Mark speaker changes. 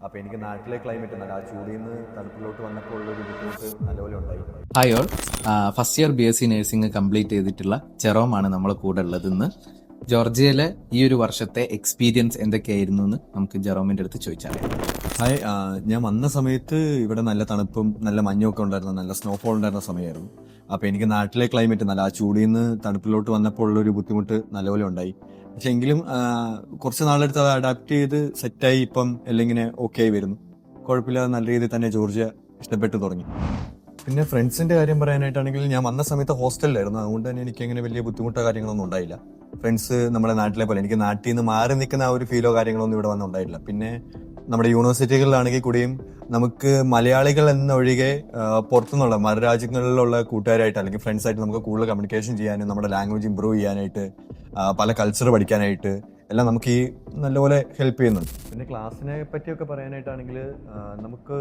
Speaker 1: അപ്പോൾ എനിക്ക് നാട്ടിലെ ക്ലൈമറ്റ് നല്ല ആ ചൂടിൽ നിന്ന് തണുപ്പിലോട്ട് വന്നപ്പോൾ ഉള്ളൊരു ബുദ്ധിമുട്ട് നല്ലപോലെ ഉണ്ടായി.
Speaker 2: Hi all, first year BSc nursing complete ചെയ്തിട്ടുള്ള ജെറോമാണ് നമ്മളെ കൂടെ ഉള്ളത്. ഇന്ന് ജോർജിയയിലെ ഈ ഒരു വർഷത്തെ എക്സ്പീരിയൻസ് എന്തൊക്കെയായിരുന്നു എന്ന് നമുക്ക് ജെറോമിൻ്റെ അടുത്ത് ചോദിച്ചാൽ.
Speaker 1: ഹായ്, ഞാൻ വന്ന സമയത്ത് ഇവിടെ നല്ല തണുപ്പും നല്ല മഞ്ഞൊക്കെ ഉണ്ടായിരുന്ന നല്ല സ്നോഫോൾ ഉണ്ടായിരുന്ന സമയമായിരുന്നു. അപ്പോൾ എനിക്ക് നാട്ടിലെ ക്ലൈമറ്റ് നല്ല ആ ചൂടിൽ നിന്ന് തണുപ്പിലോട്ട് വന്നപ്പോൾ ഉള്ളൊരു ബുദ്ധിമുട്ട് നല്ലപോലെ ഉണ്ടായി. പക്ഷെ എങ്കിലും കുറച്ച് നാളെടുത്ത് അത് അഡാപ്റ്റ് ചെയ്ത് സെറ്റായി ഇപ്പം എല്ലാം ഇങ്ങനെ ഓക്കെ ആയി വരുന്നു. കുഴപ്പമില്ലാതെ നല്ല രീതിയിൽ തന്നെ ജോർജിയ ഇഷ്ടപ്പെട്ടു തുടങ്ങി. പിന്നെ ഫ്രണ്ട്സിന്റെ കാര്യം പറയാനായിട്ടാണെങ്കിൽ ഞാൻ വന്ന സമയത്ത് ഹോസ്റ്റലിലായിരുന്നു. അതുകൊണ്ട് തന്നെ എനിക്ക് അങ്ങനെ വലിയ ബുദ്ധിമുട്ടോ കാര്യങ്ങളൊന്നും ഉണ്ടായില്ല. ഫ്രണ്ട്സ് നമ്മുടെ നാട്ടിലെ പോലെ എനിക്ക് നാട്ടിൽ നിന്ന് മാറി നിൽക്കുന്ന ആ ഒരു ഫീലോ കാര്യങ്ങളൊന്നും ഇവിടെ വന്ന് ഉണ്ടായിട്ടില്ല. പിന്നെ നമ്മുടെ യൂണിവേഴ്സിറ്റികളിലാണെങ്കിൽ കൂടിയും നമുക്ക് മലയാളികൾ എന്നൊഴികെ പുറത്തുനിന്നുള്ള മറുരാജ്യങ്ങളിലുള്ള കൂട്ടുകാരായിട്ട് അല്ലെങ്കിൽ ഫ്രണ്ട്സായിട്ട് നമുക്ക് കൂടുതൽ കമ്മ്യൂണിക്കേഷൻ ചെയ്യാനും നമ്മുടെ ലാംഗ്വേജ് ഇമ്പ്രൂവ് ചെയ്യാനായിട്ട് പല കൾച്ചർ പഠിക്കാനായിട്ട് എല്ലാം നമുക്ക് ഈ നല്ലപോലെ ഹെൽപ്പ് ചെയ്യുന്നുണ്ട്. പിന്നെ ക്ലാസ്സിനെ പറ്റിയൊക്കെ പറയാനായിട്ടാണെങ്കിൽ നമുക്ക്